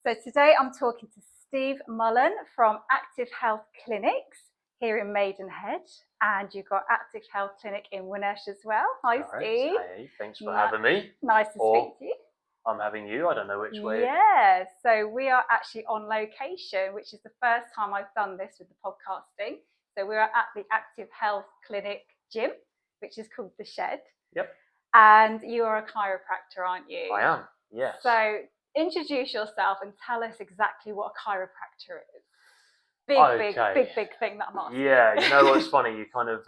So today I'm talking to Steve Mullan from Active Health Clinics here in Maidenhead, and you've got Active Health Clinic in Winnersh as well. Hi, Steve. Hey, thanks for having me. Nice to speak to you. I'm having you. I don't know which way. Yeah, so we are actually on location, which is the first time I've done this with the podcasting. So we're at the Active Health Clinic gym, which is called The Shed. Yep. And you are a chiropractor, aren't you? I am, yes. So introduce yourself and tell us exactly what a chiropractor is. Big thing that I'm asking. Yeah, you know what's funny? You kind of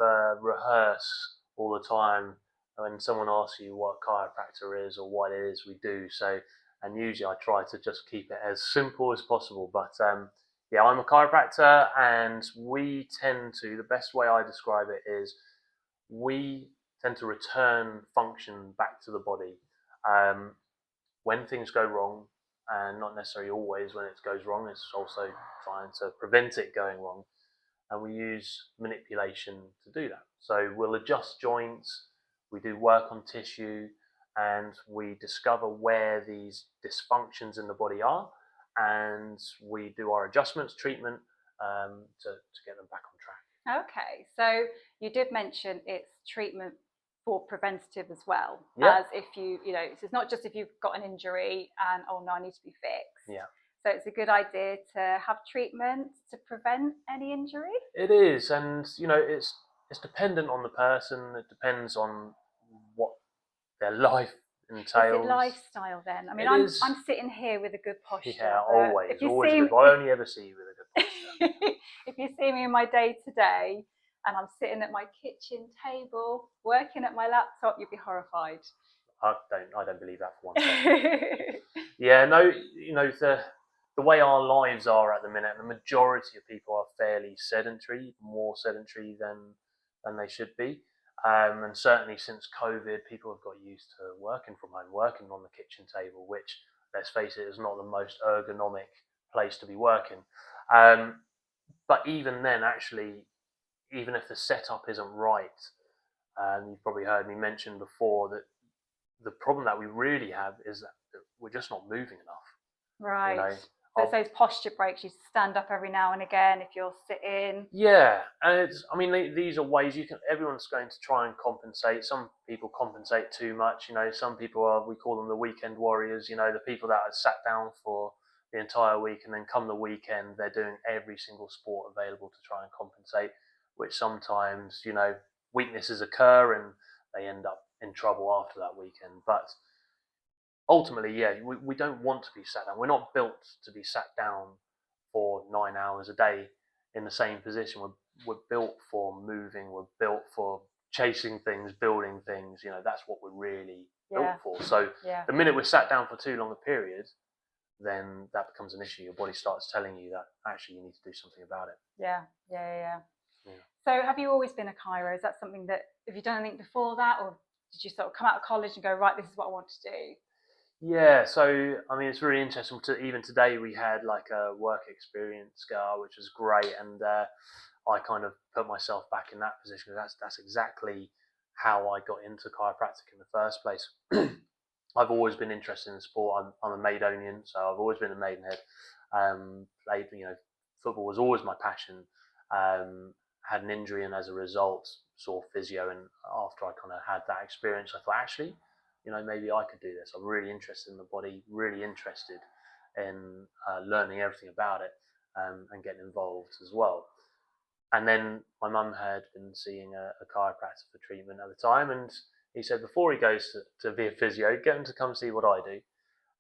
rehearse all the time when someone asks you what a chiropractor is or what it is we do. So, and usually I try to just keep it as simple as possible. But yeah, I'm a chiropractor, and we tend to, the best way I describe it is we tend to return function back to the body. When things go wrong, and not necessarily always when it goes wrong, it's also trying to prevent it going wrong. And we use manipulation to do that. So we'll adjust joints, we do work on tissue, and we discover where these dysfunctions in the body are, and we do our adjustments, treatment to get them back on track. Okay, so you did mention it's treatment for preventative as well, Yeah. as if so it's not just if you've got an injury and, oh no, I need to be fixed. Yeah. So it's a good idea to have treatment to prevent any injury? It is, and it's dependent on the person. It depends on what their life entails. Is it lifestyle then? I mean, I'm sitting here with a good posture. Yeah, always. If you always see, I only ever see you with a good posture. If you see me in my day to day, and I'm sitting at my kitchen table, working at my laptop, you'd be horrified. I don't believe that for one second. Yeah, no, the way our lives are at the minute, the majority of people are fairly sedentary, more sedentary than they should be. And certainly since COVID, people have got used to working from home, working on the kitchen table, which, let's face it, is not the most ergonomic place to be working. But even then, actually, even if the setup isn't right, you've probably heard me mention before that the problem that we really have is that we're just not moving enough. Right. So it's those posture breaks. You stand up every now and again if you're sitting. Yeah, and these are ways everyone's going to try and compensate. Some people compensate too much. Some people we call them the weekend warriors. The people that are sat down for the entire week, and then come the weekend, they're doing every single sport available to try and compensate, which sometimes, weaknesses occur and they end up in trouble after that weekend. But ultimately, yeah, we don't want to be sat down. We're not built to be sat down for 9 hours a day in the same position. We're built for moving. We're built for chasing things, building things. That's what we're really built for. So the minute we're sat down for too long a period, then that becomes an issue. Your body starts telling you that actually you need to do something about it. Yeah. So have you always been a chiro? Is that something that, have you done anything before that, or did you sort of come out of college and go, right, this is what I want to do? Yeah, so it's really interesting. Even today we had like a work experience girl, which was great, and I kind of put myself back in that position. That's exactly how I got into chiropractic in the first place. I've always been interested in sport. I'm a Maidonian, so I've always been a Maidenhead. Played, football was always my passion. Had an injury, and as a result, saw physio. And after I kind of had that experience, I thought, actually, maybe I could do this. I'm really interested in the body, really interested in learning everything about it, and getting involved as well. And then my mum had been seeing a chiropractor for treatment at the time, and he said before he goes to be a physio, get him to come see what I do.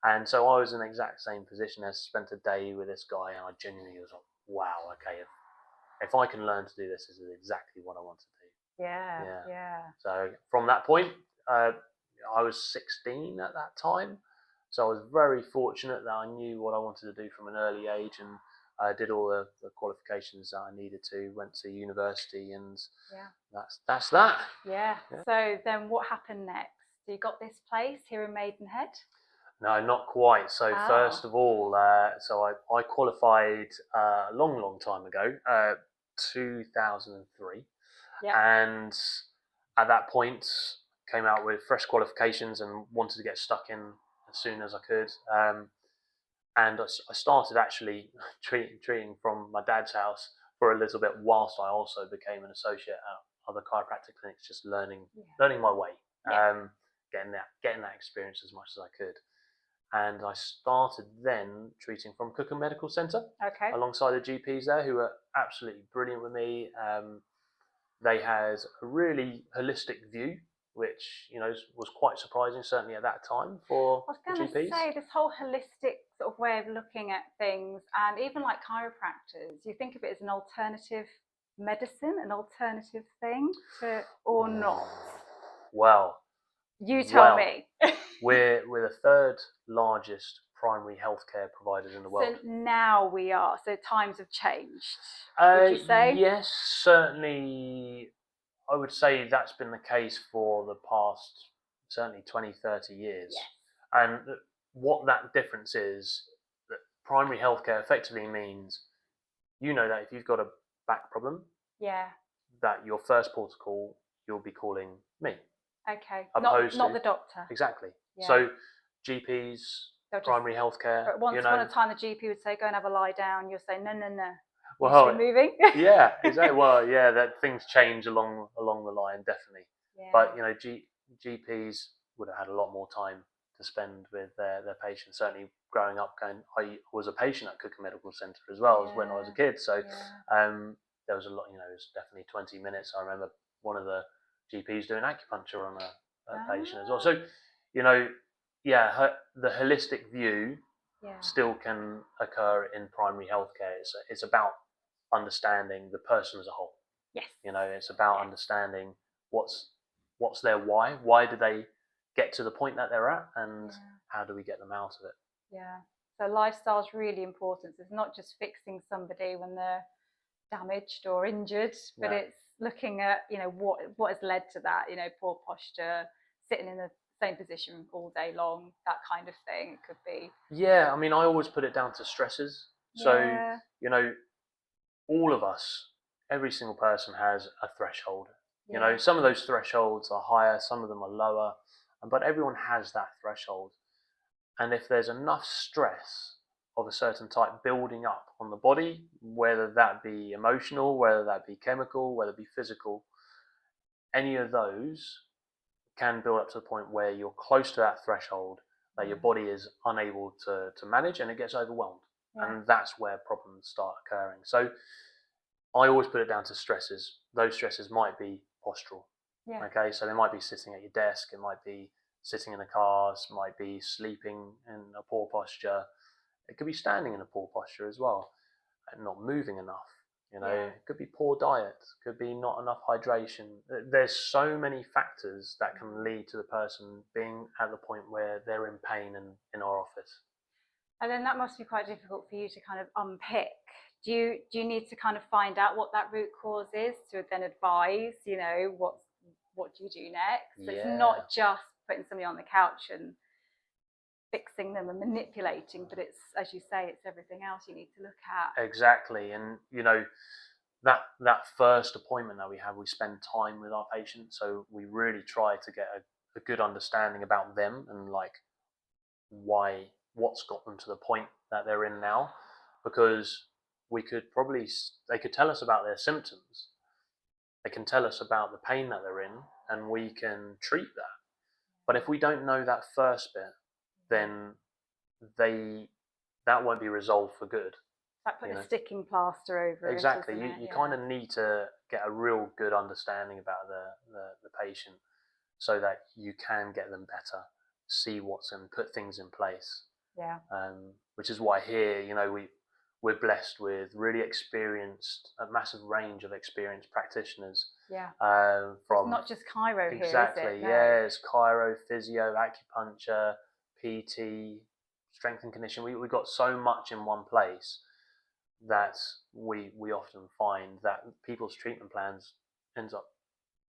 And so I was in the exact same position. I spent a day with this guy, and I genuinely was like, wow, okay, if I can learn to do this, this is exactly what I want to do. Yeah. So from that point, I was 16 at that time, so I was very fortunate that I knew what I wanted to do from an early age, and I did all the qualifications that I needed to, went to university, and that's that. Yeah. So then what happened next? So you got this place here in Maidenhead? No, not quite. So first of all, so I qualified a long time ago, 2003. And at that point, came out with fresh qualifications and wanted to get stuck in as soon as I could. And I started actually treating from my dad's house for a little bit, whilst I also became an associate at other chiropractic clinics, just learning my way, getting that experience as much as I could. And I started then treating from Cookham Medical Centre, alongside the GPs there, who were absolutely brilliant with me. They had a really holistic view, which was quite surprising, certainly at that time for GPs. I was going to say, this whole holistic sort of way of looking at things, and even like chiropractors, you think of it as an alternative medicine, an alternative thing or not? Well, you tell me. we're the third largest primary healthcare providers in the world. So now we are. So times have changed. Would you say? Yes, certainly. I would say that's been the case for the past certainly 20, 30 years. Yes. And what that difference is, that primary healthcare effectively means, that if you've got a back problem, that your first port of call, you'll be calling me. Okay. Not the doctor. Exactly. Yeah. So GPs, primary healthcare. But once upon a time, the GP would say, "Go and have a lie down." You'll say, "No, no, no." Well, moving. Yeah, exactly. Well, yeah, that things change along the line, definitely. Yeah. But GPs would have had a lot more time to spend with their patients. Certainly, growing up, I was a patient at Cookham Medical Centre as well as when I was a kid. So there was a lot. It was definitely 20 minutes. I remember one of the GPs doing acupuncture on a patient as well. So, the holistic view still can occur in primary healthcare. It's about understanding the person as a whole. Yes. It's about understanding what's their why. Why do they get to the point that they're at, and how do we get them out of it? Yeah. So lifestyle is really important. It's not just fixing somebody when they're damaged or injured, but it's looking at what has led to that. Poor posture, sitting in the same position all day long, that kind of thing. It could be. Yeah, I mean, I always put it down to stresses. So all of us, every single person has a threshold. Some of those thresholds are higher, some of them are lower, but everyone has that threshold. And if there's enough stress of a certain type building up on the body, whether that be emotional, whether that be chemical, whether it be physical, any of those can build up to the point where you're close to that threshold that your body is unable to manage, and it gets overwhelmed. And that's where problems start occurring. So I always put it down to stresses. Those stresses might be postural. Okay, so they might be sitting at your desk, it might be sitting in a car, it might be sleeping in a poor posture. It could be standing in a poor posture as well, and not moving enough. It could be poor diet, could be not enough hydration. There's so many factors that can lead to the person being at the point where they're in pain in our office. And then that must be quite difficult for you to kind of unpick. Do you need to kind of find out what that root cause is to then advise, what do you do next? So it's not just putting somebody on the couch and fixing them and manipulating, but it's, as you say, it's everything else you need to look at. Exactly. And that first appointment that we have, we spend time with our patients, so we really try to get a good understanding about them and what's got them to the point that they're in now, because they could tell us about their symptoms, they can tell us about the pain that they're in, and we can treat that. But if we don't know that first bit, then that won't be resolved for good. Like putting a sticking plaster over it. Exactly. You kind of need to get a real good understanding about the patient, so that you can get them better, see what's and put things in place. Yeah. Which is why here, we're blessed with really experienced, a massive range of experienced practitioners. Yeah. From it's not just chiro here, exactly, is it? No. Yeah, it's chiro, physio, acupuncture, PT, strength and conditioning. We've got so much in one place that we often find that people's treatment plans ends up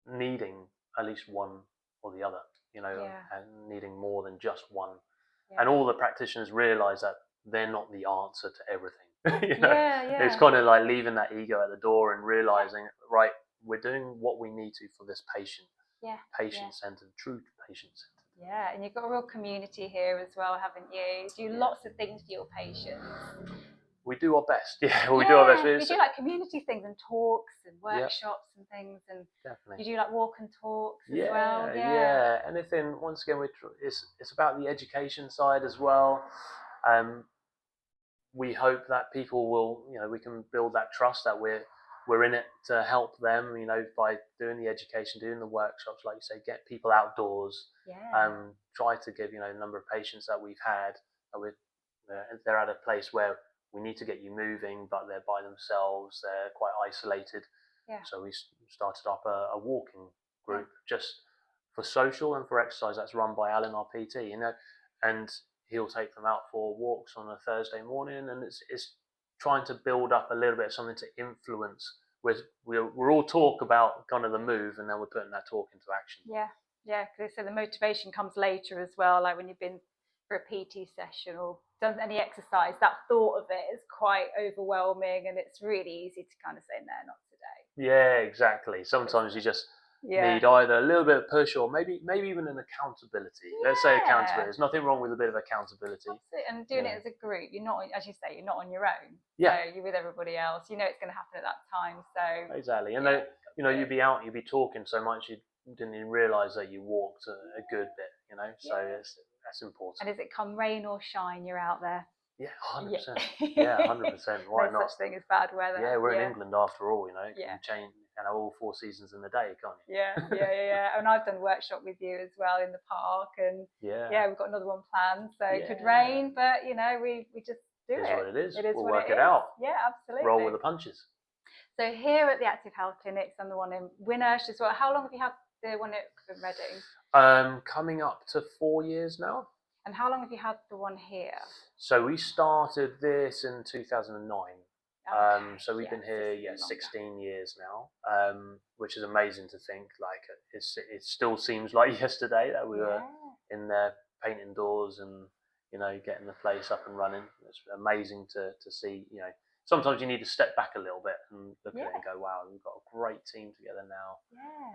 needing at least one or the other, and needing more than just one. Yeah. And all the practitioners realize that they're not the answer to everything. It's kind of like leaving that ego at the door and realizing, right, we're doing what we need to for this patient. Yeah. Patient-centered, true patient-centered. Yeah, and you've got a real community here as well, haven't you? You do lots of things for your patients. We do our best. Yeah, we do our best. We do like community things and talks and workshops and things, and definitely. you do like walk and talks as well. Yeah. Anything. Once again, it's about the education side as well. We hope that people will, we can build that trust that we're in it to help them, by doing the education, doing the workshops, like you say, get people outdoors. Try to give, the number of patients that we've had that they're at a place where we need to get you moving, but they're by themselves, they're quite isolated. So we started up a walking group just for social and for exercise. That's run by Alan, our PT, and he'll take them out for walks on a Thursday morning, and it's trying to build up a little bit of something to influence. We're all talk about kind of the move, and then we're putting that talk into action. Yeah, because so the motivation comes later as well, like when you've been for a PT session or done any exercise, that thought of it is quite overwhelming, and it's really easy to kind of say, no, not today. Yeah, exactly. Sometimes you just need either a little bit of push or maybe even an accountability. Let's say accountability. There's nothing wrong with a bit of accountability. And doing it as a group, you're not, as you say, you're not on your own. Yeah. So you're with everybody else. You know it's going to happen at that time. So exactly. And then, you'd be out, you'd be talking so much you didn't even realise that you walked a good bit. So that's important. And does it come rain or shine? You're out there. Yeah, 100%. Yeah, 100%. Why no not? such thing as bad weather. Yeah, we're in England after all. You can change all 4 seasons in the day, can't you? Yeah. And I've done a workshop with you as well in the park, and we've got another one planned. So it could rain, but we just do it. It is what it is. We'll work it out. Yeah, absolutely. Roll with the punches. So here at the Active Health Clinics and the one in Winnersh as well. How long have you had the one at Reading? Coming up to 4 years now. And how long have you had the one here? So we started this in 2009. So we've been here 16 years now, which is amazing to think. Like it still seems like yesterday that we were in there painting doors and getting the place up and running. It's amazing to see. Sometimes you need to step back a little bit and look at it and go, wow, we've got a great team together now.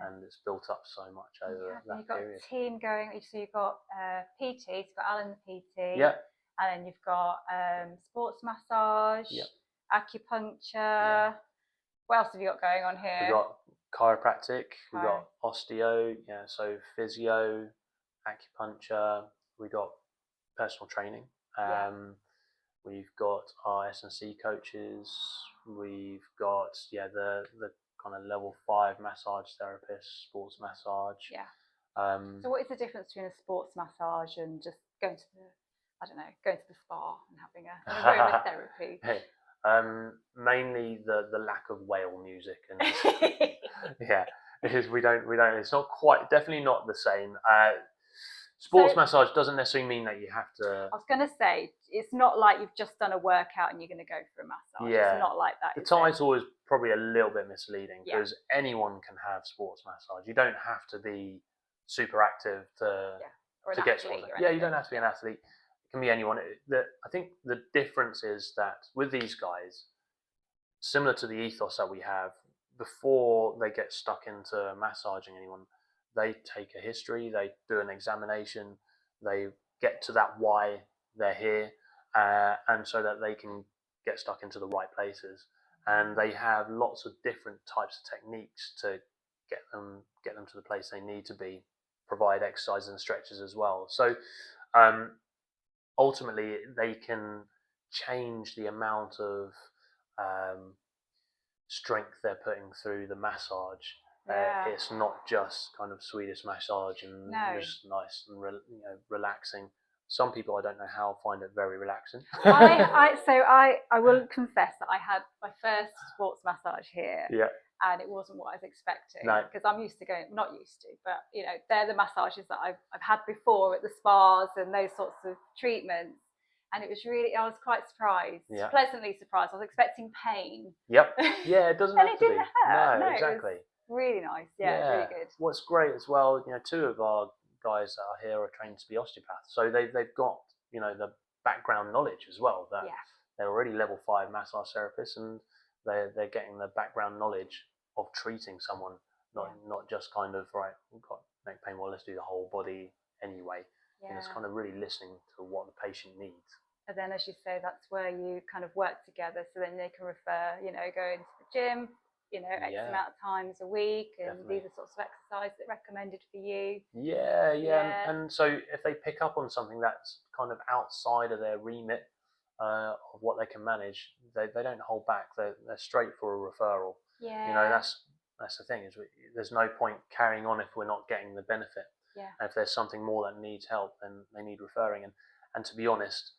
And it's built up so much over that period. You've got a team going, so you've got PT, so you've got Alan the PT, and then you've got sports massage, acupuncture. What else have you got going on here? We've got chiropractic, we've got osteo, so physio, acupuncture, we've got personal training. We've got our S&C coaches. We've got the kind of level 5 massage therapist, sports massage. So what is the difference between a sports massage and just going to the spa and having a aromatherapy? Mainly the lack of whale music and it's not quite, definitely not the same. Sports massage doesn't necessarily mean that you have to. I was going to say, it's not like you've just done a workout and you're going to go for a massage. It's not like that. The title is probably a little bit misleading because anyone can have sports massage. You don't have to be super active to get sports. You don't have to be an athlete. It can be anyone. I think the difference is that with these guys, similar to the ethos that we have, before they get stuck into massaging anyone, they take a history, they do an examination, they get to that why they're here, and so that they can get stuck into the right places. And they have lots of different types of techniques to get them to the place they need to be, provide exercises and stretches as well. So ultimately they can change the amount of strength they're putting through the massage. It's not just kind of Swedish massage and just nice and relaxing. Some people, I don't know how, find it very relaxing. I will confess that I had my first sports massage here. And it wasn't what I was expecting, because I'm used to going, not used to, but they're the massages that I've had before at the spas and those sorts of treatments. And it was really, I was quite surprised, pleasantly surprised. I was expecting pain. It doesn't have and it didn't hurt. No, exactly. It was really nice. Really good. What's great as well, 2 of our guys that are here are trained to be osteopaths, so they've got the background knowledge as well. That they're already level 5 massage therapists, and they're getting the background knowledge of treating someone, not just kind of, right, we've got neck pain, well, let's do the whole body anyway. Yeah. And it's kind of really listening to what the patient needs. And then, as you say, that's where you kind of work together. So then they can refer, you know, go into the gym, you know, X amount of times a week, and these are sorts of exercises that are recommended for you. Yeah. And so if they pick up on something that's kind of outside of their remit of what they can manage, they don't hold back. They're straight for a referral. Yeah. You know, that's the thing, is there's no point carrying on if we're not getting the benefit. Yeah. And if there's something more that needs help, then they need referring. And to be honest,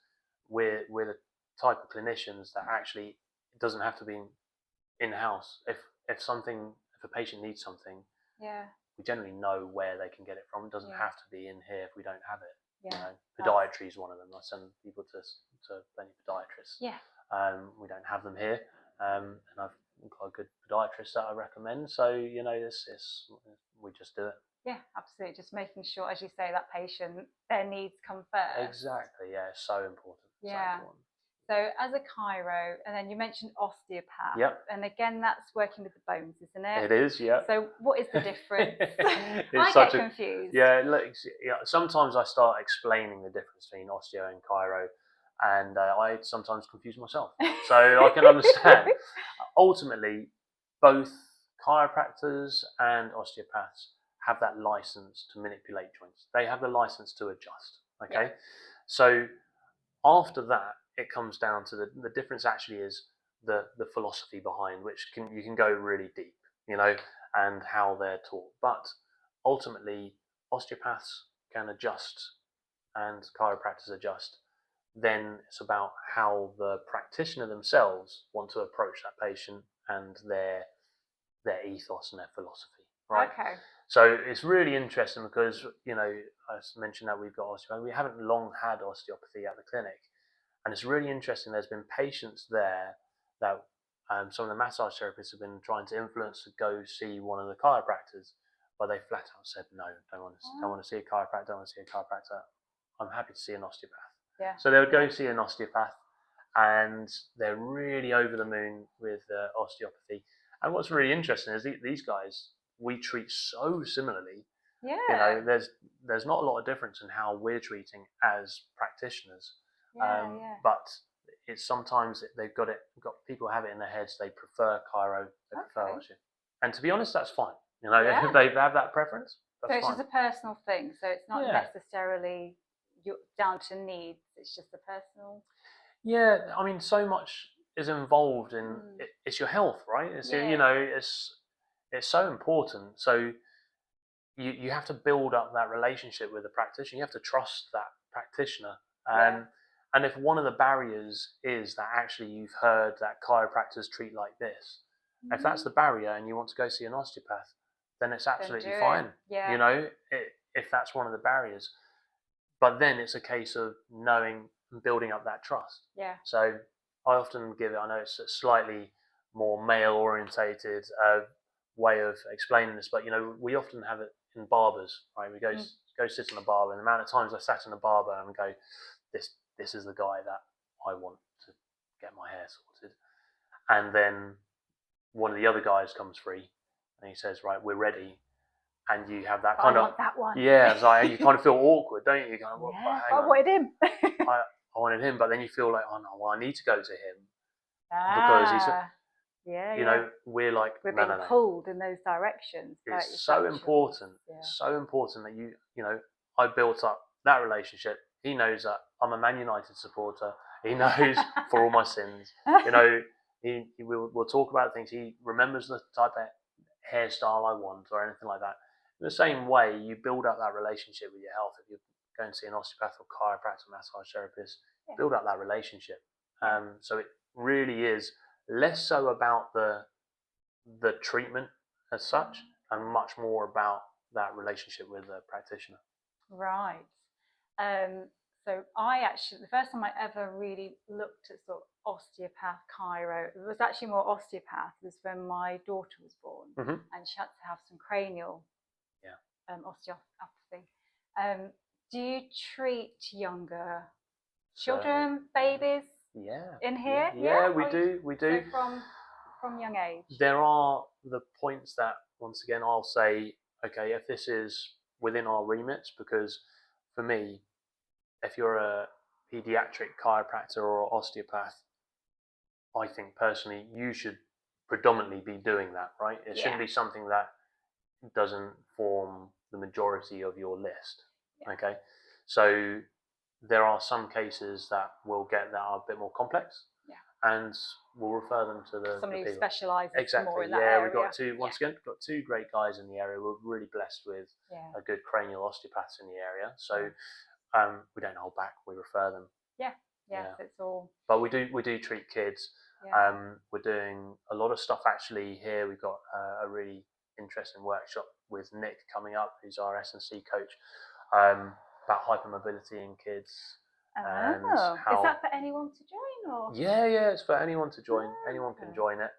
we're the type of clinicians that actually, it doesn't have to be in-house. If a patient needs something, we generally know where they can get it from. It doesn't have to be in here if we don't have it. You know, podiatry is one of them. I send people to plenty of podiatrists. We don't have them here, and I've got a good podiatrist that I recommend. So you know, we just do it. Yeah, absolutely. Just making sure, as you say, that patient, their needs come first. Exactly. Yeah, it's so important. Yeah. So important. So as a chiro, and then you mentioned osteopath. Yep. And again, that's working with the bones, isn't it? It is, yeah. So what is the difference? I get confused. Yeah, look, sometimes I start explaining the difference between osteo and chiro, and I sometimes confuse myself. So I can understand. Ultimately, both chiropractors and osteopaths have that license to manipulate joints. They have the license to adjust. Okay. Yeah. So after that, it comes down to the difference actually is the philosophy behind, which you can go really deep, you know, and how they're taught. But ultimately, osteopaths can adjust and chiropractors adjust. Then it's about how the practitioner themselves want to approach that patient and their ethos and their philosophy, right? Okay. So it's really interesting because, you know, I mentioned that we've got osteopathy. We haven't long had osteopathy at the clinic. And it's really interesting. There's been patients there that some of the massage therapists have been trying to influence to go see one of the chiropractors, but they flat out said, no, don't want to see a chiropractor, don't want to see a chiropractor. I'm happy to see an osteopath. Yeah. So they would go see an osteopath, and they're really over the moon with osteopathy. And what's really interesting is these guys, we treat so similarly. Yeah. You know, there's not a lot of difference in how we're treating as practitioners. But it's sometimes they've got people have it in their heads. They prefer chiro, they prefer osteo. And to be honest, that's fine. You know, if they have that preference, that's so it's fine. just a personal thing. So it's not necessarily down to needs. It's just a personal. Yeah, I mean, so much is involved in it's your health, right? It's you know, it's so important. So you have to build up that relationship with the practitioner. You have to trust that practitioner. And if one of the barriers is that actually you've heard that chiropractors treat like this, if that's the barrier and you want to go see an osteopath, then it's absolutely fine. Yeah. You know, if that's one of the barriers. But then it's a case of knowing and building up that trust. Yeah. So I often give it, I know it's a slightly more male orientated way of explaining this, but you know, we often have it in barbers, right? We go sit in a barber, and the amount of times I sat in a barber and go, this is the guy that I want to get my hair sorted. And then one of the other guys comes free and he says, right, we're ready. And you have that kind I want that one. Yeah, it's like you kind of feel awkward, don't you? You kind of, well, I wanted him. I wanted him, but then you feel like, oh no, well, I need to go to him because he's, you know, we're being pulled in those directions. It's so important. So important that you know, I built up that relationship. He knows that I'm a Man United supporter. He knows for all my sins. You know, we'll talk about things. He remembers the type of hairstyle I want or anything like that. In the same way, you build up that relationship with your health. If you're going to see an osteopath or chiropractor, massage therapist, build up that relationship. So it really is less so about the treatment as such, and much more about that relationship with the practitioner. Right. So I actually, the first time I ever really looked at sort of osteopath, chiro, it was actually more osteopath, was when my daughter was born, and she had to have some cranial osteopathy. Do you treat younger children, babies? In here? Yeah, we do. So from young age. There are the points that, once again, I'll say, okay, if this is within our remits, because for me, if you're a pediatric chiropractor or osteopath, I think personally you should predominantly be doing that, right? It shouldn't be something that doesn't form the majority of your list. Okay, so there are some cases that will get that are a bit more complex, and we'll refer them to somebody the who specialises more in that area. We've got two two great guys in the area. We're really blessed with a good cranial osteopath in the area, so we don't hold back. We refer them. So it's all. But we do treat kids. We're doing a lot of stuff actually here. We've got a really interesting workshop with Nick coming up, who's our S&C coach, about hypermobility in kids. And is that for anyone to join, or? Yeah, it's for anyone to join. Anyone can join it.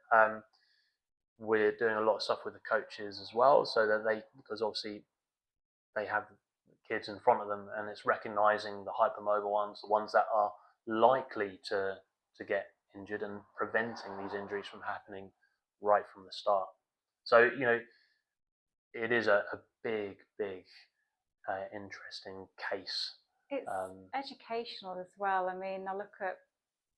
We're doing a lot of stuff with the coaches as well, so that because obviously they have kids in front of them, and it's recognizing the hypermobile ones, the ones that are likely to get injured, and preventing these injuries from happening right from the start. So it is a big interesting case. It's educational as well. I mean, I look at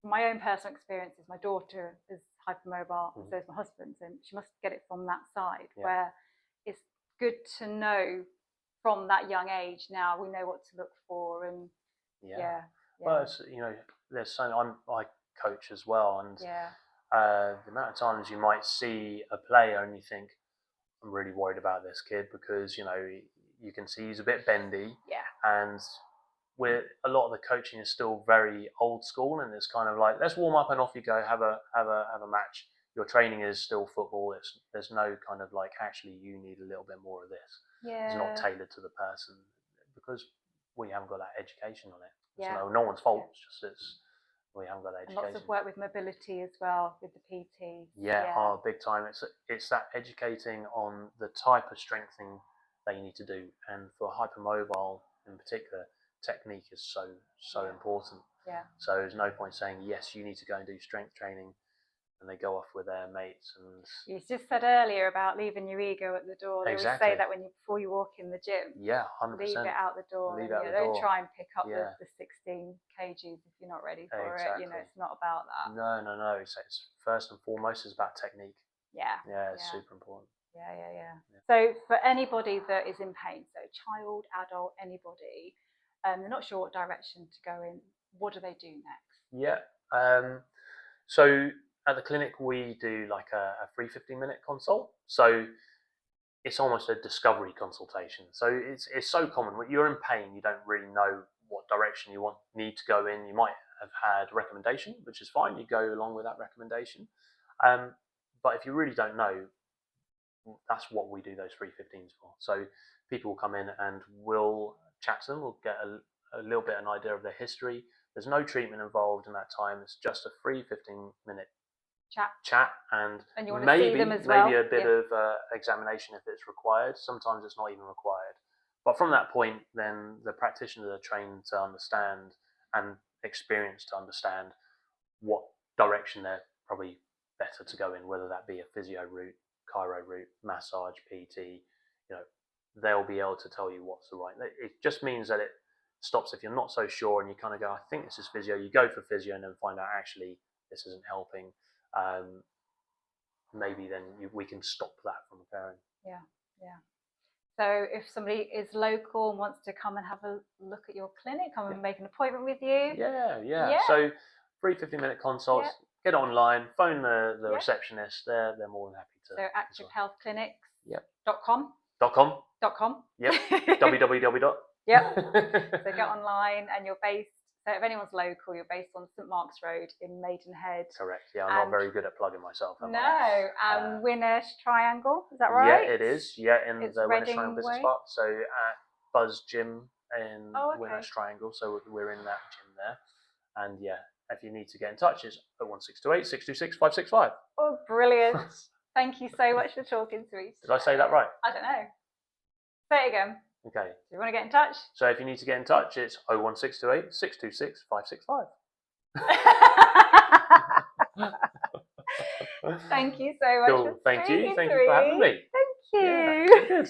my own personal experiences. My daughter is hypermobile, and so is my husband's, and she must get it from that side, where it's good to know from that young age. Now we know what to look for, and well, it's, there's so I coach as well, and the amount of times you might see a player and you think, I'm really worried about this kid because you can see he's a bit bendy, and a lot of the coaching is still very old school, and it's kind of like, let's warm up and off you go, have a match. Your training is still football. There's no kind of like, actually you need a little bit more of this. It's not tailored to the person because we haven't got that education on it. It's no one's fault. It's just we haven't got that education. And lots of work with mobility as well, with the PT. Big time. It's that educating on the type of strengthening that you need to do, and for hypermobile in particular, technique is so important. So there's no point saying, yes, you need to go and do strength training, and they go off with their mates. And you just said earlier about leaving your ego at the door. They always say that before you walk in the gym. 100%. Leave it out the door. Don't try and pick up the 16 kgs if you're not ready for it. It's not about that. No. It's first and foremost, it's about technique. It's super important. So for anybody that is in pain, so child, adult, anybody, they're not sure what direction to go in, what do they do next? So at the clinic we do like a free 15-minute consult. So it's almost a discovery consultation. So it's so common when you're in pain, you don't really know what direction you need to go in. You might have had a recommendation, which is fine, you go along with that recommendation. But if you really don't know, that's what we do those free 15s for. So people will come in and we'll chat to them. We'll get a little bit of an idea of their history. There's no treatment involved in that time. It's just a free 15-minute chat, and you want to see them as well? Maybe a bit of examination if it's required. Sometimes it's not even required. But from that point, then the practitioners are trained to understand and experienced to understand what direction they're probably better to go in, whether that be a physio route, chiro route, massage, PT. They'll be able to tell you what's the right. It just means that it stops if you're not so sure and you kind of go, I think this is physio. You go for physio and then find out actually this isn't helping. Maybe then we can stop that from occurring. So if somebody is local and wants to come and have a look at your clinic, come and make an appointment with you. So free 15-minute consults. Get online, phone the receptionist. They're more than happy to. So activehealthclinics.com. .com. Yep. www. Yep. So get online, and you're based. So if anyone's local, you're based on St Mark's Road in Maidenhead. Correct. Yeah, I'm not very good at plugging myself. Winnersh Triangle, is that right? Yeah, it is. Yeah, in the Winnersh Triangle Business Park. So at Buzz Gym in Winnersh Triangle. So we're in that gym there. And if you need to get in touch, it's 01628 626 565. Oh, brilliant. Thank you so much for talking to me. Did I say that right? I don't know. Say it again. Okay. Do you want to get in touch? So if you need to get in touch, it's 01628 626 565. Thank you so much. Cool. Thank you. Thank you for having me. Thank you. Yeah, good.